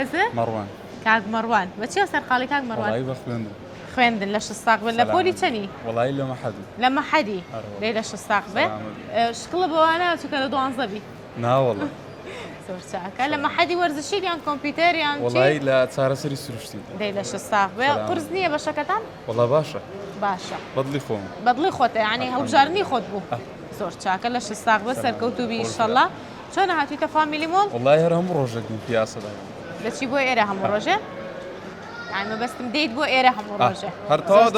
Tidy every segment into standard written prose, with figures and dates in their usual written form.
بێزە؟ مەڕوان. کاک مەڕوان بەچی سەرقاڵی کاک مەڕوان؟ وڵی بە خوێندم. خوێندن لە شستاق بن لە پۆلی چەنی؟ وڵی لە مەحەدی. لە مەحەدی لێ لە شستاق بێ شکڵە بەوانە چکە لە 12 بی. ناوەڵە. زۆر چاکە لە مەحەدی وەرزشی یان کۆمپیوتەر یان وڵی لە چارەسەری سروشتی. دەی لە شستاق بێ قرس نییە بەشەکەتان؟ وڵا باشە. باشە. بەدڵی خۆم. بەدڵی خۆتە یعنی هەڵبژاردننی خۆت بوو. زۆر چاکە لە شستاق بە سەرکەوتوبی ئینشەڵڵا. چۆن هاتوویتە فامیلی مۆڵ؟ وڵی هەر هەموو ڕۆژێک پیاسەدا. دەچی بۆ ئێرە هەموو ڕۆژێ؟ یعنی مەبەستم دەیت بۆ ئێرە هەموو ڕۆژێ. هەر تەوا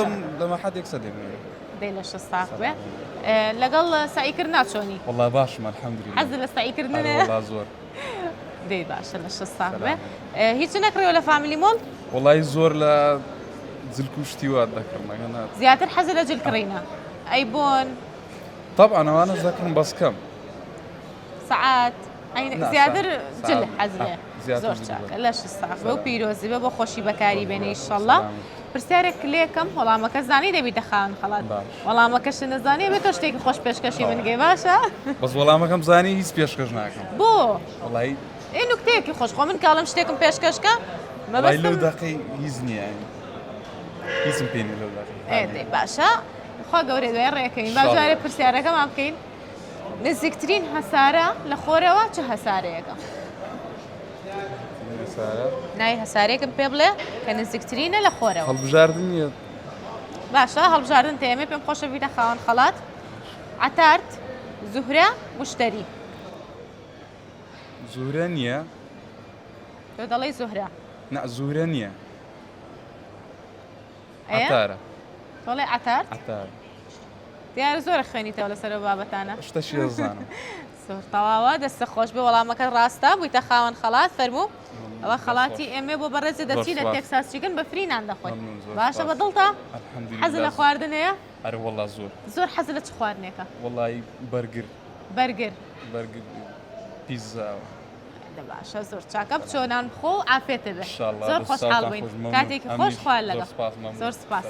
لە مەحەدێک سەدێ دەی لە شستاق بێ. لەگەڵ سعیکردنا چۆنی؟ وڵا باشم الحەمدولیلا. حەز لە سعیکردنە؟ وڵا زۆر. دەی باشە لە شستاق بێ. هیچ نەکڕیەوە لە فامیلی مۆڵ؟ وڵی زۆر لە جلکوشتی وات دەکردن. زیاتر حەزە لە جلکڕینە. ئەی بۆن؟ طبعا ئەوانەش دەکڕن بەس کەم. سعات زیاتر جل حەز لێ. زۆر زۆر چاکە لە شستاق بێ و پیرۆزی بێ بۆ خۆشی بەکاری بێنێ ئینشەڵڵا. پرسیارێک لێکم وەڵامەکە زانی دەبیتە خاوەن خەڵات. وەڵامەکەش نەزانی بێت تۆ شتێکی خۆش پێشکەشی من گەی باشە؟ بەس وەڵامەکەم زانی هیچ پێشکەش ناکەم. بۆ؟ وڵی ئێ نوکتەیەکی خۆش خۆ من کاڵم شتێکم پێشکەشکە وڵی لەو دەقەی هیچ نییە هیچم پێ نییە لەو دەقەی. دەی باشە خوا گەورەی دوای ڕێەکەین باژارێ پرسیارەکەمان بکەین نزیکترین هەسارە لە خۆرەوە چه هەسارەیەکە؟ ناوی هەسارێکم پێ بڵێ کە نزیکترینە لە خۆرەوە. هەڵبژاردن نییە. باشە هەڵبژاردن تێمێ پێم خۆشە بیتە خاوەن خەڵات. عەتارت، زوهرە، موشتەری. زوهرە نییە. تۆ دەڵێی زوهرە. نە زوهرە نییە. عەتارە. تۆڵێ عەتارت؟ عەتارە. دیارە زۆرە خوێنیتەوە لەسەرەوە بابەتانە. شتەشی دەزانم. زۆر تەواوە دەستە خۆش بێ وەڵامەکە ڕاستە بوویتە خاوەن خەڵات فەرموو. ئەوە خەڵاتی ئێمە بۆ بەڕێزی دەچی لە تێکساس چیکن بە فرینان دەخۆی. باشە بەدڵتە؟ حەز لە خواردنەیە؟ ئەرە وەڵا زۆر. زۆر حەز لە چ خواردنێکە؟ وەڵی بەرگر. بەرگر. بەرگر پیزا. باشە زۆر چاکە بچۆنان بخۆ و ئافێتە بێ. ئینشاڵڵا زۆر خۆشحاڵ بووین. کاتێکی خۆش خوارد لەگەڵ. زۆر سپاس.